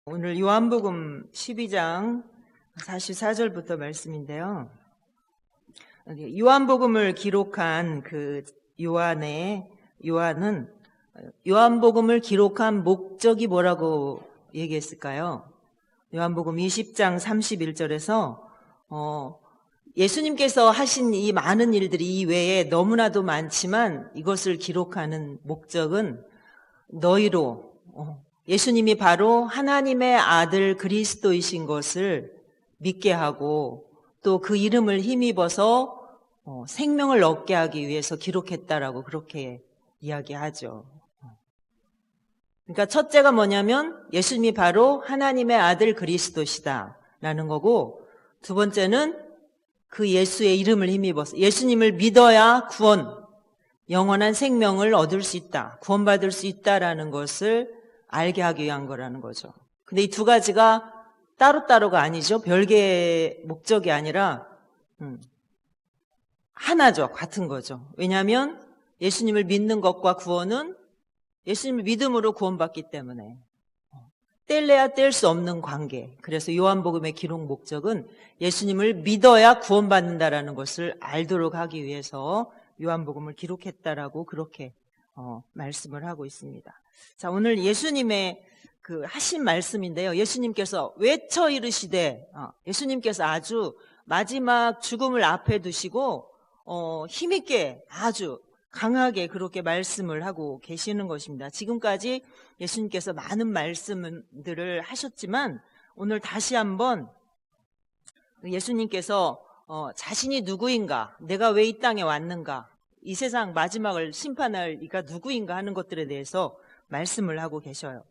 오늘 요한복음 12장 44절부터 말씀인데요. 요한복음을 기록한 요한은 요한복음을 기록한 목적이 뭐라고 얘기했을까요? 요한복음 20장 31절에서 예수님께서 하신 이 많은 일들이 이외에 너무나도 많지만 이것을 기록하는 목적은 너희로 예수님이 바로 하나님의 아들 그리스도이신 것을 믿게 하고 또 그 이름을 힘입어서 생명을 얻게 하기 위해서 기록했다라고 그렇게 이야기하죠. 그러니까 첫째가 뭐냐면 예수님이 바로 하나님의 아들 그리스도시다라는 거고, 두 번째는 그 예수의 이름을 힘입어서 예수님을 믿어야 영원한 생명을 얻을 수 있다, 구원받을 수 있다라는 것을 알게 하기 위한 거라는 거죠. 근데 이 두 가지가 따로따로가 아니죠. 별개의 목적이 아니라 하나죠. 같은 거죠. 왜냐하면 예수님을 믿는 것과 구원은 예수님을 믿음으로 구원받기 때문에 뗄래야 뗄 수 없는 관계. 그래서 요한복음의 기록 목적은 예수님을 믿어야 구원받는다라는 것을 알도록 하기 위해서 요한복음을 기록했다라고 그렇게 말씀을 하고 있습니다. 자, 오늘 예수님의 하신 말씀인데요. 예수님께서 외쳐 이르시되, 예수님께서 아주 마지막 죽음을 앞에 두시고 힘있게 아주 강하게 그렇게 말씀을 하고 계시는 것입니다. 지금까지 예수님께서 많은 말씀들을 하셨지만 오늘 다시 한번 예수님께서 자신이 누구인가, 내가 왜 이 땅에 왔는가, 이 세상 마지막을 심판할 이가 누구인가 하는 것들에 대해서 말씀을 하고 계셔요.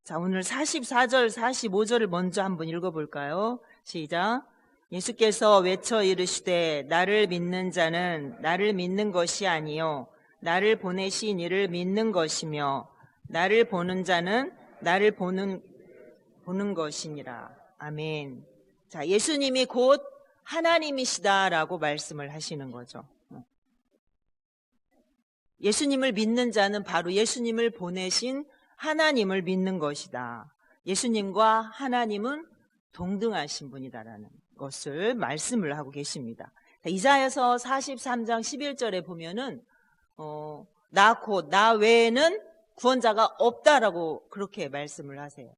자, 오늘 44절, 45절을 먼저 한번 읽어볼까요? 시작. 예수께서 외쳐 이르시되 나를 믿는 자는 나를 믿는 것이 아니요 나를 보내신 이를 믿는 것이며 나를 보는 자는 나를 보는 것이니라. 아멘. 자, 예수님이 곧 하나님이시다라고 말씀을 하시는 거죠. 예수님을 믿는 자는 바로 예수님을 보내신 하나님을 믿는 것이다. 예수님과 하나님은 동등하신 분이다라는 것을 말씀을 하고 계십니다. 이사야서 43장 11절에 보면은 나 외에는 구원자가 없다라고 그렇게 말씀을 하세요.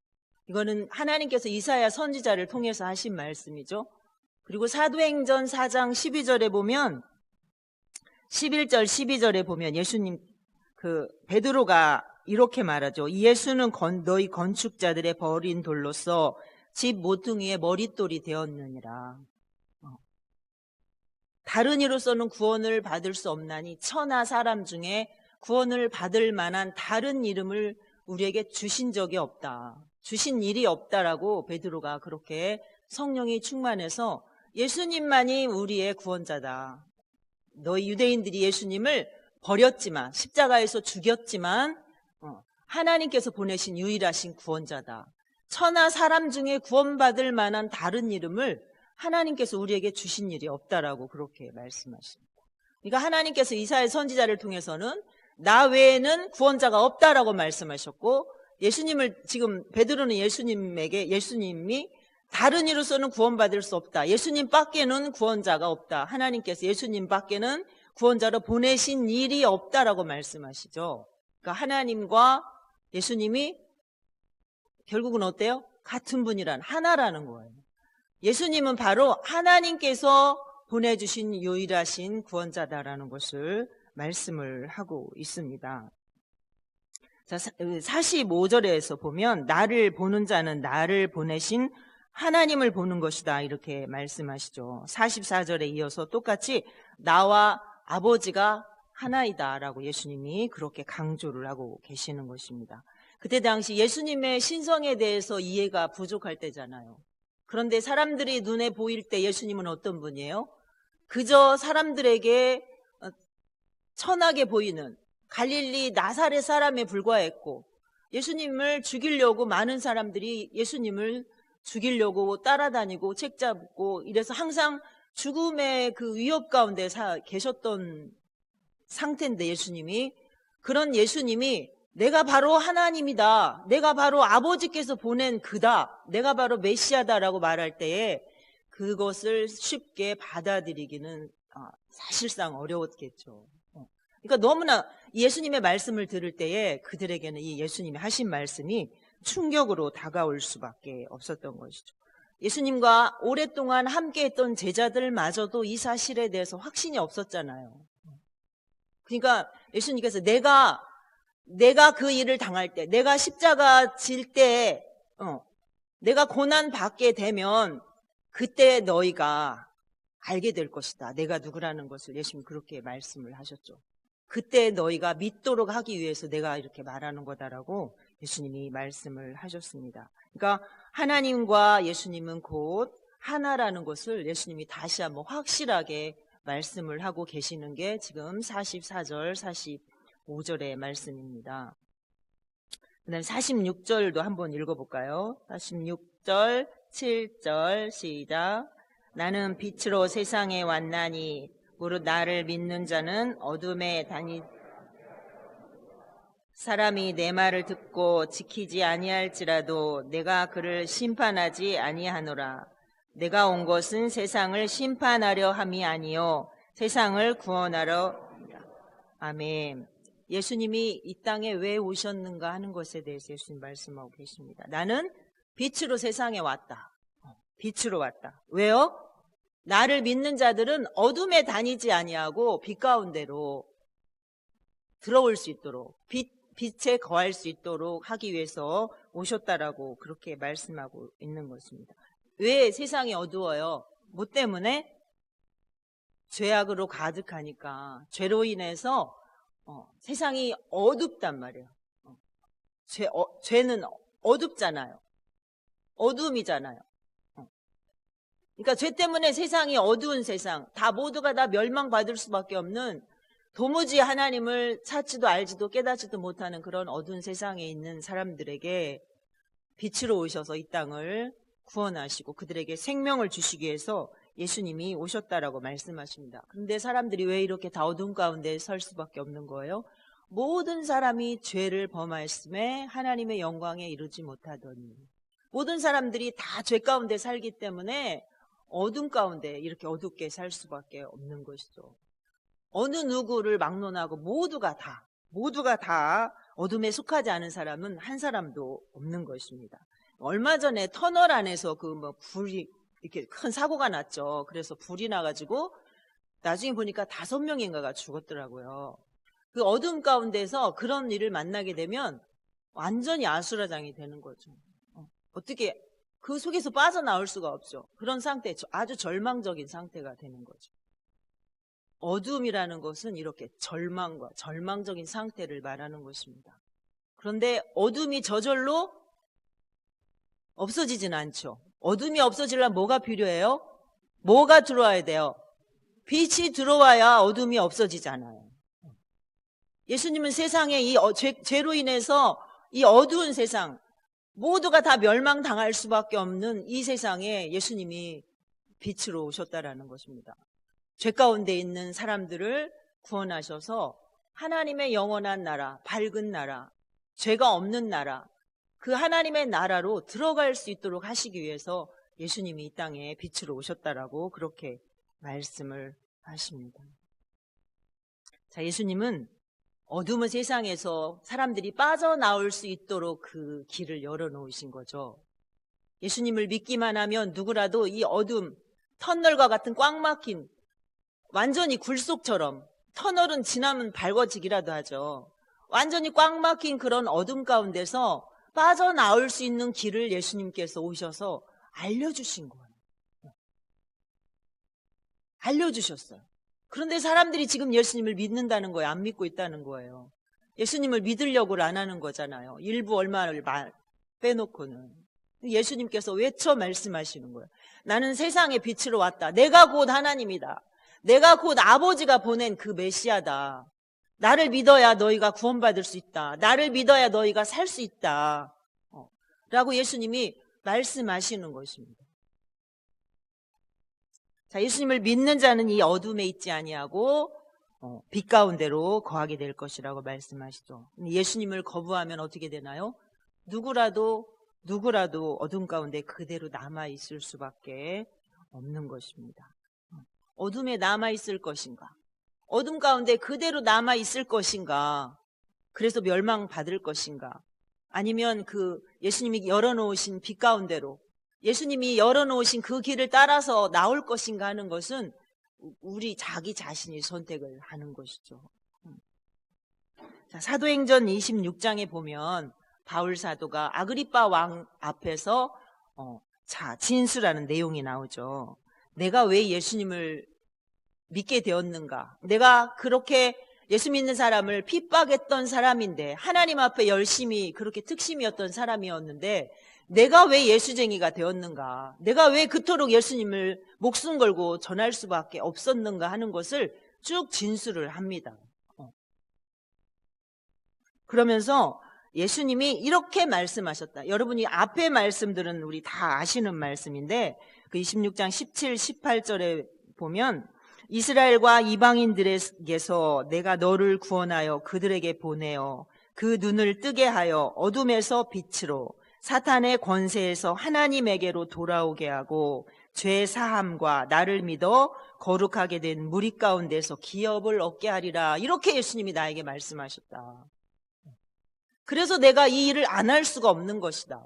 이거는 하나님께서 이사야 선지자를 통해서 하신 말씀이죠. 그리고 사도행전 4장 12절에 보면 11절 12절에 보면 예수님 베드로가 이렇게 말하죠. 예수는 너희 건축자들의 버린 돌로서 집 모퉁이의 머릿돌이 되었느니라. 다른 이로서는 구원을 받을 수 없나니 천하 사람 중에 구원을 받을 만한 다른 이름을 우리에게 주신 적이 없다. 주신 일이 없다라고 베드로가 그렇게 성령이 충만해서 예수님만이 우리의 구원자다. 너희 유대인들이 예수님을 버렸지만 십자가에서 죽였지만 하나님께서 보내신 유일하신 구원자다. 천하 사람 중에 구원받을 만한 다른 이름을 하나님께서 우리에게 주신 일이 없다라고 그렇게 말씀하십니다. 그러니까 하나님께서 이사야 선지자를 통해서는 나 외에는 구원자가 없다라고 말씀하셨고, 예수님을 지금 베드로는 예수님이 다른 이로서는 구원받을 수 없다. 예수님 밖에는 구원자가 없다. 하나님께서 예수님 밖에는 구원자로 보내신 일이 없다라고 말씀하시죠. 그러니까 하나님과 예수님이 결국은 어때요? 같은 분이란 하나라는 거예요. 예수님은 바로 하나님께서 보내주신 유일하신 구원자다라는 것을 말씀을 하고 있습니다. 자, 45절에서 보면 나를 보는 자는 나를 보내신 하나님을 보는 것이다 이렇게 말씀하시죠. 44절에 이어서 똑같이 나와 아버지가 하나이다 라고 예수님이 그렇게 강조를 하고 계시는 것입니다. 그때 당시 예수님의 신성에 대해서 이해가 부족할 때잖아요. 그런데 사람들이 눈에 보일 때 예수님은 어떤 분이에요? 그저 사람들에게 천하게 보이는 갈릴리 나사렛 사람에 불과했고, 예수님을 죽이려고 많은 사람들이 예수님을 죽이려고 따라다니고 책 잡고 이래서 항상 죽음의 그 위협 가운데 계셨던 상태인데, 그런 예수님이 내가 바로 하나님이다. 내가 바로 아버지께서 보낸 그다. 내가 바로 메시아다라고 말할 때에 그것을 쉽게 받아들이기는 사실상 어려웠겠죠. 그러니까 너무나 예수님의 말씀을 들을 때에 그들에게는 이 예수님이 하신 말씀이 충격으로 다가올 수밖에 없었던 것이죠. 예수님과 오랫동안 함께했던 제자들마저도 이 사실에 대해서 확신이 없었잖아요. 그러니까 예수님께서 내가 그 일을 당할 때, 내가 십자가 질 때, 내가 고난 받게 되면 그때 너희가 알게 될 것이다. 내가 누구라는 것을 예수님 그렇게 말씀을 하셨죠. 그때 너희가 믿도록 하기 위해서 내가 이렇게 말하는 거다라고 예수님이 말씀을 하셨습니다. 그러니까 하나님과 예수님은 곧 하나라는 것을 예수님이 다시 한번 확실하게 말씀을 하고 계시는 게 지금 44절, 45절의 말씀입니다. 그 다음에 46절도 한번 읽어볼까요? 46절, 7절 시작. 나는 빛으로 세상에 왔나니 무릇 나를 믿는 자는 어둠에 사람이 내 말을 듣고 지키지 아니할지라도 내가 그를 심판하지 아니하노라. 내가 온 것은 세상을 심판하려 함이 아니요 세상을 구원하러. 아멘. 예수님이 이 땅에 왜 오셨는가 하는 것에 대해서 예수님 말씀하고 계십니다. 나는 빛으로 세상에 왔다. 빛으로 왔다. 왜요? 나를 믿는 자들은 어둠에 다니지 아니하고 빛 가운데로 들어올 수 있도록 빛에 거할 수 있도록 하기 위해서 오셨다라고 그렇게 말씀하고 있는 것입니다. 왜 세상이 어두워요? 뭐 때문에? 죄악으로 가득하니까 죄로 인해서 세상이 어둡단 말이에요. 죄는 어둡잖아요. 어둠이잖아요. 그러니까 죄 때문에 세상이 어두운 세상, 모두가 다 멸망받을 수밖에 없는 도무지 하나님을 찾지도 알지도 깨닫지도 못하는 그런 어두운 세상에 있는 사람들에게 빛으로 오셔서 이 땅을 구원하시고 그들에게 생명을 주시기 위해서 예수님이 오셨다라고 말씀하십니다. 그런데 사람들이 왜 이렇게 다 어두운 가운데 설 수밖에 없는 거예요? 모든 사람이 죄를 범하였음에 하나님의 영광에 이르지 못하더니, 모든 사람들이 다 죄 가운데 살기 때문에 어둠 가운데 이렇게 어둡게 살 수밖에 없는 것이죠. 어느 누구를 막론하고 모두가 다 어둠에 속하지 않은 사람은 한 사람도 없는 것입니다. 얼마 전에 터널 안에서 불이 이렇게 큰 사고가 났죠. 그래서 불이 나가지고 나중에 보니까 5명인가가 죽었더라고요. 그 어둠 가운데서 그런 일을 만나게 되면 완전히 아수라장이 되는 거죠. 어떻게 그 속에서 빠져나올 수가 없죠. 그런 상태, 아주 절망적인 상태가 되는 거죠. 어둠이라는 것은 이렇게 절망적인 상태를 말하는 것입니다. 그런데 어둠이 저절로 없어지진 않죠. 어둠이 없어지려면 뭐가 필요해요? 뭐가 들어와야 돼요? 빛이 들어와야 어둠이 없어지잖아요. 예수님은 세상에 이 죄로 인해서 이 어두운 세상, 모두가 다 멸망당할 수밖에 없는 이 세상에 예수님이 빛으로 오셨다라는 것입니다. 죄 가운데 있는 사람들을 구원하셔서 하나님의 영원한 나라, 밝은 나라, 죄가 없는 나라, 그 하나님의 나라로 들어갈 수 있도록 하시기 위해서 예수님이 이 땅에 빛으로 오셨다라고 그렇게 말씀을 하십니다. 자, 예수님은 어두운 세상에서 사람들이 빠져나올 수 있도록 그 길을 열어놓으신 거죠. 예수님을 믿기만 하면 누구라도 이 어둠, 터널과 같은 꽉 막힌 완전히 굴속처럼, 터널은 지나면 밝아지기라도 하죠. 완전히 꽉 막힌 그런 어둠 가운데서 빠져나올 수 있는 길을 예수님께서 오셔서 알려주신 거예요. 알려주셨어요. 그런데 사람들이 지금 예수님을 믿는다는 거예요. 안 믿고 있다는 거예요. 예수님을 믿으려고 안 하는 거잖아요. 일부 얼마를 빼놓고는. 예수님께서 외쳐 말씀하시는 거예요. 나는 세상의 빛으로 왔다. 내가 곧 하나님이다. 내가 곧 아버지가 보낸 그 메시아다. 나를 믿어야 너희가 구원받을 수 있다. 나를 믿어야 너희가 살 수 있다. 라고 예수님이 말씀하시는 것입니다. 자, 예수님을 믿는 자는 이 어둠에 있지 아니하고 빛 가운데로 거하게 될 것이라고 말씀하시죠. 예수님을 거부하면 어떻게 되나요? 누구라도 어둠 가운데 그대로 남아있을 수밖에 없는 것입니다. 어둠에 남아있을 것인가? 어둠 가운데 그대로 남아있을 것인가? 그래서 멸망받을 것인가? 아니면 그 예수님이 열어놓으신 빛 가운데로, 예수님이 열어놓으신 그 길을 따라서 나올 것인가 하는 것은 우리 자기 자신이 선택을 하는 것이죠. 자, 사도행전 26장에 보면 바울 사도가 아그리빠 왕 앞에서 진술하는 내용이 나오죠. 내가 왜 예수님을 믿게 되었는가? 내가 그렇게 예수 믿는 사람을 핍박했던 사람인데, 하나님 앞에 열심히 그렇게 특심이었던 사람이었는데 내가 왜 예수쟁이가 되었는가? 내가 왜 그토록 예수님을 목숨 걸고 전할 수밖에 없었는가 하는 것을 쭉 진술을 합니다. 그러면서 예수님이 이렇게 말씀하셨다. 여러분이 앞에 말씀들은 우리 다 아시는 말씀인데 그 26장 17, 18절에 보면 이스라엘과 이방인들에게서 내가 너를 구원하여 그들에게 보내어 그 눈을 뜨게 하여 어둠에서 빛으로 사탄의 권세에서 하나님에게로 돌아오게 하고 죄 사함과 나를 믿어 거룩하게 된 무리 가운데서 기업을 얻게 하리라. 이렇게 예수님이 나에게 말씀하셨다. 그래서 내가 이 일을 안 할 수가 없는 것이다.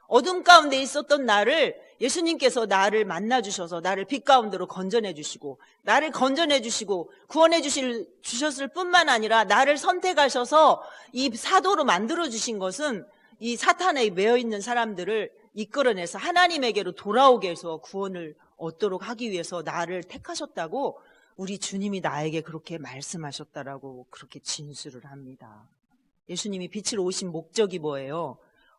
어둠 가운데 있었던 나를 예수님께서 나를 만나 주셔서 나를 빛 가운데로 건져내 주시고 나를 건져내 주시고 구원해 주셨을 뿐만 아니라 나를 선택하셔서 이 사도로 만들어 주신 것은 이 사탄에 매여 있는 사람들을 이끌어내서 하나님에게로 돌아오게 해서 구원을 얻도록 하기 위해서 나를 택하셨다고 우리 주님이 나에게 그렇게 말씀하셨다라고 그렇게 진술을 합니다. 예수님이 빛으로 오신 목적이 뭐예요?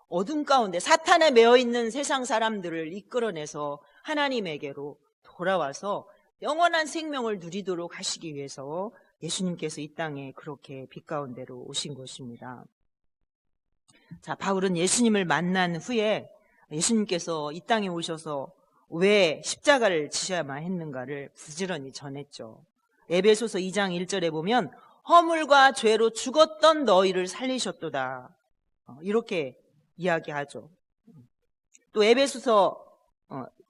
어둠 가운데 사탄에 매여 있는 세상 사람들을 이끌어내서 하나님에게로 돌아와서 영원한 생명을 누리도록 하시기 위해서 예수님께서 이 땅에 그렇게 빛 가운데로 오신 것입니다. 자, 바울은 예수님을 만난 후에 예수님께서 이 땅에 오셔서 왜 십자가를 지셔야만 했는가를 부지런히 전했죠. 에베소서 2장 1절에 보면 허물과 죄로 죽었던 너희를 살리셨도다. 이렇게 이야기하죠. 또 에베소서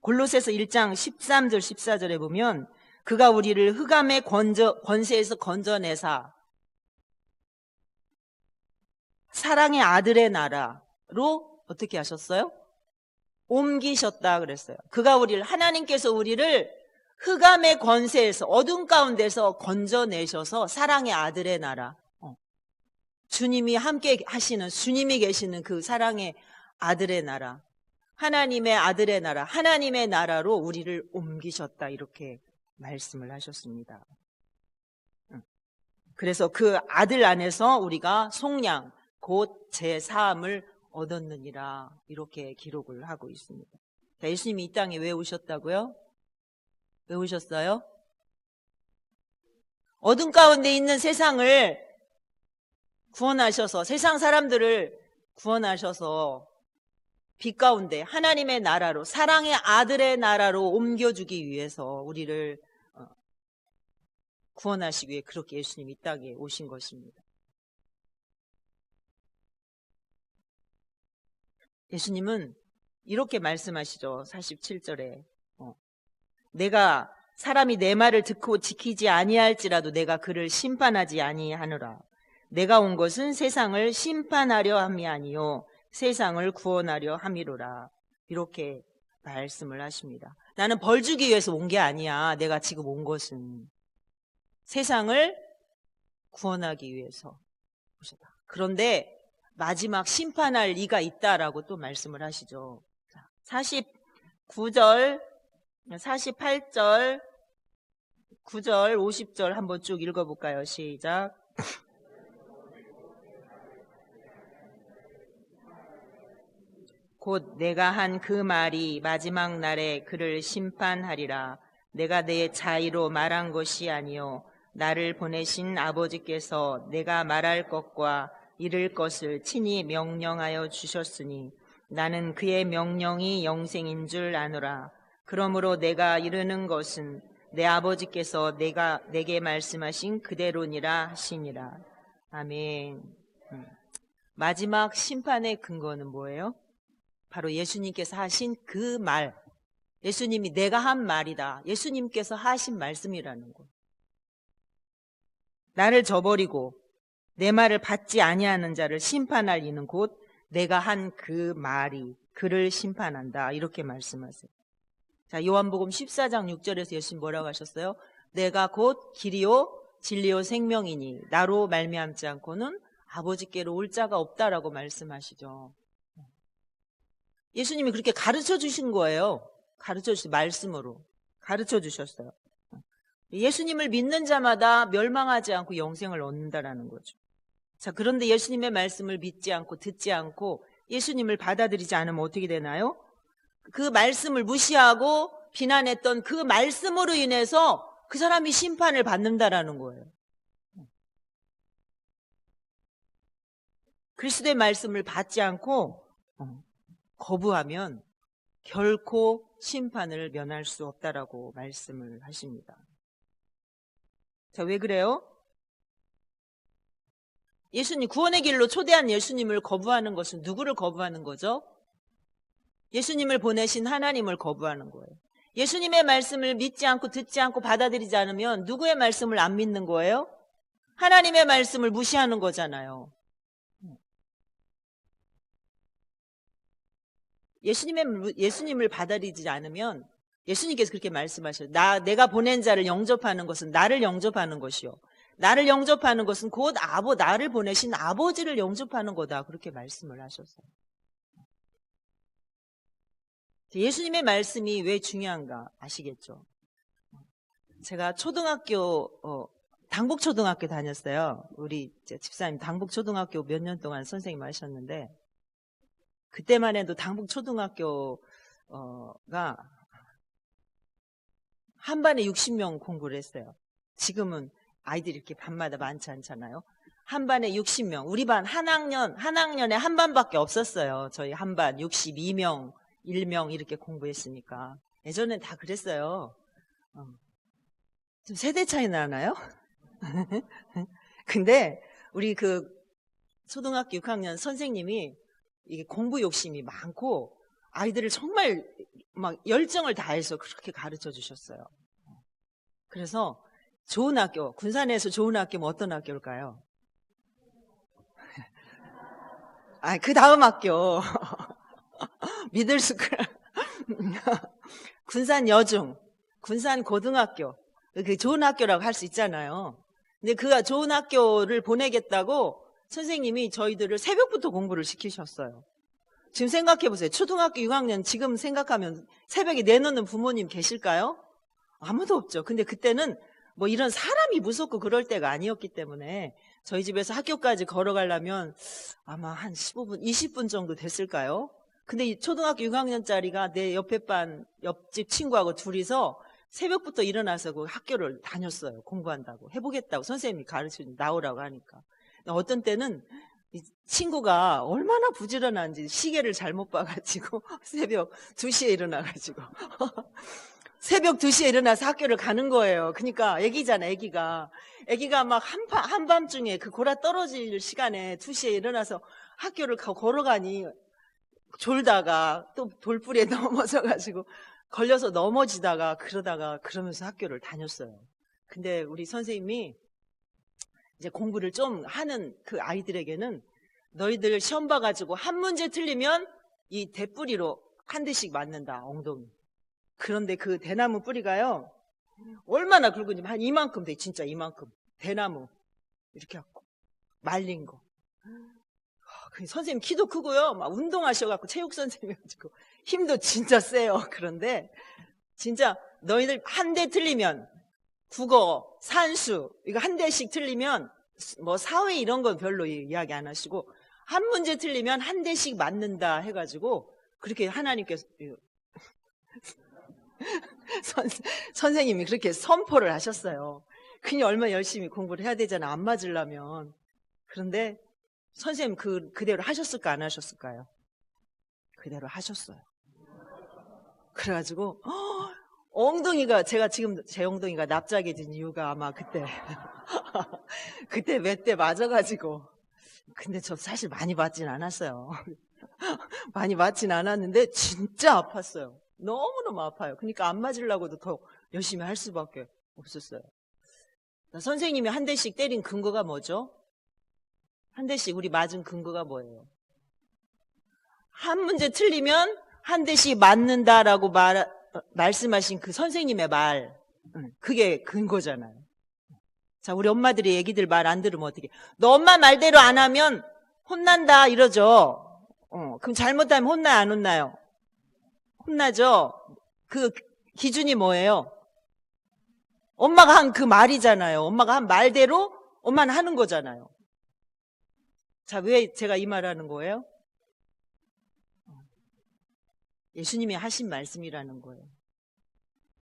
골로새서 1장 13절 14절에 보면 그가 우리를 흑암의 권세에서 건져내사 사랑의 아들의 나라로 어떻게 하셨어요? 옮기셨다 그랬어요. 그가 하나님께서 우리를 흑암의 권세에서 어둠 가운데서 건져내셔서 사랑의 아들의 나라, 주님이 함께 하시는, 주님이 계시는 그 사랑의 아들의 나라, 하나님의 아들의 나라, 하나님의 나라로 우리를 옮기셨다 이렇게 말씀을 하셨습니다. 그래서 그 아들 안에서 우리가 속량 곧 제사함을 얻었느니라 이렇게 기록을 하고 있습니다. 자, 예수님이 이 땅에 왜 오셨다고요? 왜 오셨어요? 어둠 가운데 있는 세상을 구원하셔서, 세상 사람들을 구원하셔서 빛 가운데 하나님의 나라로, 사랑의 아들의 나라로 옮겨주기 위해서 우리를 구원하시기 위해 그렇게 예수님이 이 땅에 오신 것입니다. 예수님은 이렇게 말씀하시죠. 47절에 내가 사람이 내 말을 듣고 지키지 아니할지라도 내가 그를 심판하지 아니하노라. 내가 온 것은 세상을 심판하려 함이 아니요 세상을 구원하려 함이로라. 이렇게 말씀을 하십니다. 나는 벌 주기 위해서 온 게 아니야. 내가 지금 온 것은 세상을 구원하기 위해서 오셨다. 그런데 마지막 심판할 이가 있다라고 또 말씀을 하시죠. 49절, 48절, 9절, 50절 한번 쭉 읽어볼까요? 시작. 곧 내가 한 그 말이 마지막 날에 그를 심판하리라. 내가 내 자의로 말한 것이 아니요 나를 보내신 아버지께서 내가 말할 것과 이를 것을 친히 명령하여 주셨으니 나는 그의 명령이 영생인 줄 아노라. 그러므로 내가 이르는 것은 내 아버지께서 내게 말씀하신 그대로니라 하시니라. 아멘. 마지막 심판의 근거는 뭐예요? 바로 예수님께서 하신 그 말. 예수님이 내가 한 말이다. 예수님께서 하신 말씀이라는 거. 나를 저버리고 내 말을 받지 아니하는 자를 심판할 이는 곧 내가 한 그 말이 그를 심판한다. 이렇게 말씀하세요. 자, 요한복음 14장 6절에서 예수님 뭐라고 하셨어요? 내가 곧 길이요 진리요 생명이니 나로 말미암지 않고는 아버지께로 올 자가 없다라고 말씀하시죠. 예수님이 그렇게 가르쳐 주신 거예요. 가르쳐 주신 말씀으로 가르쳐 주셨어요. 예수님을 믿는 자마다 멸망하지 않고 영생을 얻는다라는 거죠. 자, 그런데 예수님의 말씀을 믿지 않고 듣지 않고 예수님을 받아들이지 않으면 어떻게 되나요? 그 말씀을 무시하고 비난했던 그 말씀으로 인해서 그 사람이 심판을 받는다라는 거예요. 그리스도의 말씀을 받지 않고 거부하면 결코 심판을 면할 수 없다라고 말씀을 하십니다. 자, 왜 그래요? 예수님, 구원의 길로 초대한 예수님을 거부하는 것은 누구를 거부하는 거죠? 예수님을 보내신 하나님을 거부하는 거예요. 예수님의 말씀을 믿지 않고 듣지 않고 받아들이지 않으면 누구의 말씀을 안 믿는 거예요? 하나님의 말씀을 무시하는 거잖아요. 예수님을 받아들이지 않으면 예수님께서 그렇게 말씀하셔요. 내가 보낸 자를 영접하는 것은 나를 영접하는 것이요. 나를 영접하는 것은 곧 나를 보내신 아버지를 영접하는 거다. 그렇게 말씀을 하셨어요. 예수님의 말씀이 왜 중요한가 아시겠죠? 제가 당북초등학교 다녔어요. 우리 집사님 당북초등학교 몇 년 동안 선생님 하셨는데 그때만 해도 당북초등학교가 한 반에 60명 공부를 했어요. 지금은 아이들이 이렇게 반마다 많지 않잖아요. 한 반에 60명. 우리 반 한 학년에 한 반밖에 없었어요. 저희 한 반 62명, 1명 이렇게 공부했으니까. 예전엔 다 그랬어요. 좀 세대 차이 나나요? 근데 우리 그 초등학교 6학년 선생님이 이게 공부 욕심이 많고 아이들을 정말 막 열정을 다해서 그렇게 가르쳐 주셨어요. 그래서 좋은 학교, 군산에서 좋은 학교면 어떤 학교일까요? 그 다음 학교. 미들스쿨. 군산 여중, 군산 고등학교. 그 좋은 학교라고 할 수 있잖아요. 근데 그 좋은 학교를 보내겠다고 선생님이 저희들을 새벽부터 공부를 시키셨어요. 지금 생각해 보세요. 초등학교 6학년 지금 생각하면 새벽에 내놓는 부모님 계실까요? 아무도 없죠. 근데 그때는 뭐 이런 사람이 무섭고 그럴 때가 아니었기 때문에 저희 집에서 학교까지 걸어가려면 아마 한 15분, 20분 정도 됐을까요? 근데 이 초등학교 6학년짜리가 내 옆에 반, 옆집 친구하고 둘이서 새벽부터 일어나서 그 학교를 다녔어요. 공부한다고. 해보겠다고. 선생님이 가르치고 나오라고 하니까. 어떤 때는 이 친구가 얼마나 부지런한지 시계를 잘못 봐가지고 새벽 2시에 일어나가지고 새벽 2시에 일어나서 학교를 가는 거예요. 그러니까 애기잖아, 애기가 막 한밤중에 그 골아 떨어질 시간에 2시에 일어나서 학교를 걸어가니 졸다가 또 돌부리에 넘어져가지고 걸려서 넘어지다가 그러면서 학교를 다녔어요. 근데 우리 선생님이 이제 공부를 좀 하는 그 아이들에게는 너희들 시험 봐가지고 한 문제 틀리면 이 대뿌리로 한 대씩 맞는다, 엉덩이. 그런데 그 대나무 뿌리가요, 얼마나 굵은지 한 이만큼 돼, 진짜 이만큼. 대나무. 이렇게 갖고. 말린 거. 선생님 키도 크고요. 막 운동하셔갖고 체육 선생님이어가지고 힘도 진짜 세요. 그런데 진짜 너희들 한 대 틀리면 국어, 산수 이거 한 대씩 틀리면 뭐 사회 이런 건 별로 이야기 안 하시고 한 문제 틀리면 한 대씩 맞는다 해가지고 그렇게 하나님께서 선생님이 그렇게 선포를 하셨어요. 그냥 얼마나 열심히 공부를 해야 되잖아, 안 맞으려면. 그런데 선생님 그대로 하셨을까 안 하셨을까요? 그대로 하셨어요. 그래가지고 엉덩이가, 제가 지금 제 엉덩이가 납작해진 이유가 아마 그때 그때 몇 대 맞아가지고. 근데 저 사실 많이 맞진 않았어요. 많이 맞진 않았는데 진짜 아팠어요. 너무너무 아파요. 그러니까 안 맞으려고도 더 열심히 할 수밖에 없었어요. 선생님이 한 대씩 때린 근거가 뭐죠? 한 대씩 우리 맞은 근거가 뭐예요? 한 문제 틀리면 한 대씩 맞는다라고 말씀하신 그 선생님의 말, 그게 근거잖아요. 자, 우리 엄마들이 애기들 말 안 들으면 어떻게? 너 엄마 말대로 안 하면 혼난다 이러죠. 그럼 잘못하면 혼나요, 안 혼나요? 혼나죠. 그 기준이 뭐예요? 엄마가 한 그 말이잖아요. 엄마가 한 말대로 엄마는 하는 거잖아요. 자, 왜 제가 이 말하는 거예요? 예수님이 하신 말씀이라는 거예요.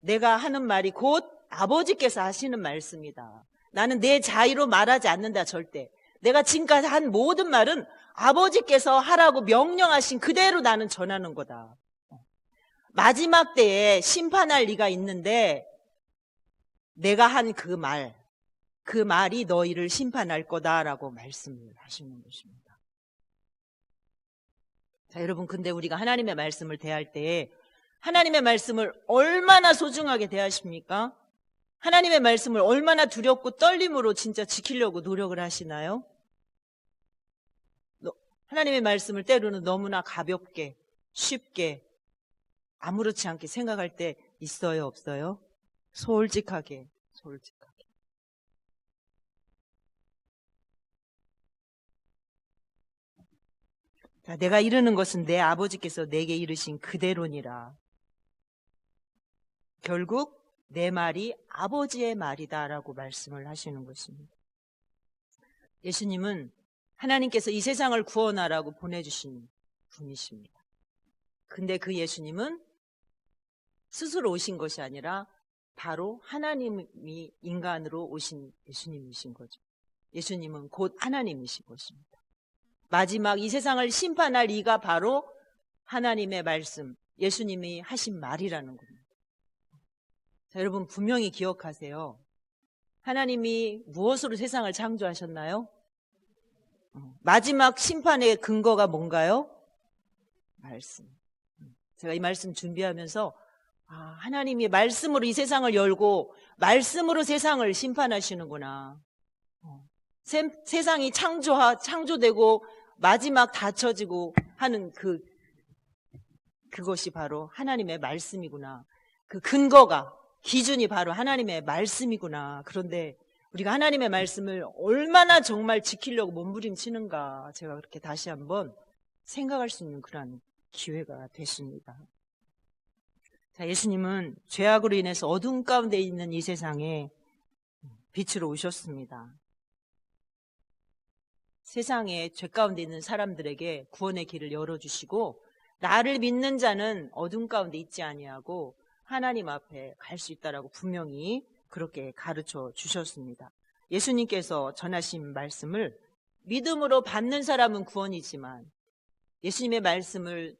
내가 하는 말이 곧 아버지께서 하시는 말씀이다. 나는 내 자의로 말하지 않는다, 절대. 내가 지금까지 한 모든 말은 아버지께서 하라고 명령하신 그대로 나는 전하는 거다. 마지막 때에 심판할 리가 있는데 내가 한 그 말이 너희를 심판할 거다라고 말씀을 하시는 것입니다. 자, 여러분, 근데 우리가 하나님의 말씀을 대할 때 하나님의 말씀을 얼마나 소중하게 대하십니까? 하나님의 말씀을 얼마나 두렵고 떨림으로 진짜 지키려고 노력을 하시나요? 하나님의 말씀을 때로는 너무나 가볍게, 쉽게, 아무렇지 않게 생각할 때 있어요, 없어요? 솔직하게. 자, 내가 이르는 것은 내 아버지께서 내게 이르신 그대로니라. 결국 내 말이 아버지의 말이다라고 말씀을 하시는 것입니다. 예수님은 하나님께서 이 세상을 구원하라고 보내주신 분이십니다. 근데 그 예수님은 스스로 오신 것이 아니라 바로 하나님이 인간으로 오신 예수님이신 거죠. 예수님은 곧 하나님이신 것입니다. 마지막 이 세상을 심판할 이가 바로 하나님의 말씀, 예수님이 하신 말이라는 겁니다. 자, 여러분 분명히 기억하세요. 하나님이 무엇으로 세상을 창조하셨나요? 마지막 심판의 근거가 뭔가요? 말씀. 제가 이 말씀 준비하면서 하나님이 말씀으로 이 세상을 열고 말씀으로 세상을 심판하시는구나. 세상이 창조되고 마지막 닫혀지고 하는 그것이 바로 하나님의 말씀이구나. 그 근거가, 기준이 바로 하나님의 말씀이구나. 그런데 우리가 하나님의 말씀을 얼마나 정말 지키려고 몸부림치는가, 제가 그렇게 다시 한번 생각할 수 있는 그런 기회가 됐습니다. 자, 예수님은 죄악으로 인해서 어둠 가운데 있는 이 세상에 빛으로 오셨습니다. 세상에 죄 가운데 있는 사람들에게 구원의 길을 열어주시고 나를 믿는 자는 어둠 가운데 있지 아니하고 하나님 앞에 갈 수 있다라고 분명히 그렇게 가르쳐 주셨습니다. 예수님께서 전하신 말씀을 믿음으로 받는 사람은 구원이지만 예수님의 말씀을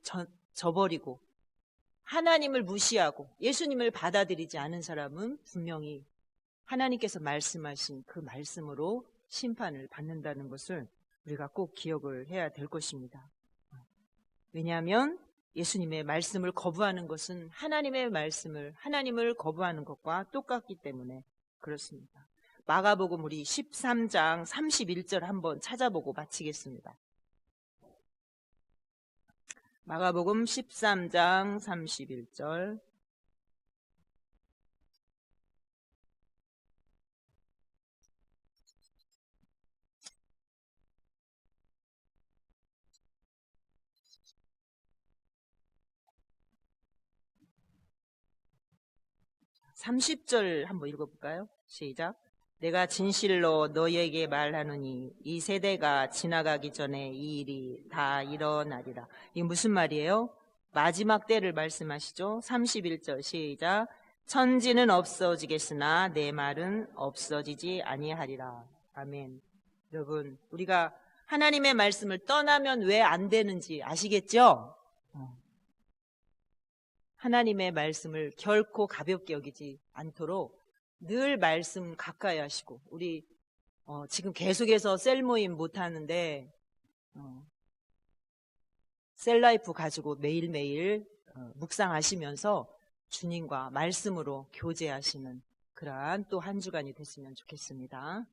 저버리고 하나님을 무시하고 예수님을 받아들이지 않은 사람은 분명히 하나님께서 말씀하신 그 말씀으로 심판을 받는다는 것을 우리가 꼭 기억을 해야 될 것입니다. 왜냐하면 예수님의 말씀을 거부하는 것은 하나님을 거부하는 것과 똑같기 때문에 그렇습니다. 마가복음 우리 13장 31절 한번 찾아보고 마치겠습니다. 마가복음 13장 31절. (30절) 한번 읽어볼까요? 시작. 내가 진실로 너희에게 말하노니 이 세대가 지나가기 전에 이 일이 다 일어나리라. 이게 무슨 말이에요? 마지막 때를 말씀하시죠. 31절 시작. 천지는 없어지겠으나 내 말은 없어지지 아니하리라. 아멘. 여러분, 우리가 하나님의 말씀을 떠나면 왜 안 되는지 아시겠죠? 하나님의 말씀을 결코 가볍게 여기지 않도록 늘 말씀 가까이 하시고, 우리 지금 계속해서 셀 모임 못하는데 셀라이프 가지고 매일매일 묵상하시면서 주님과 말씀으로 교제하시는 그러한 또 한 주간이 됐으면 좋겠습니다.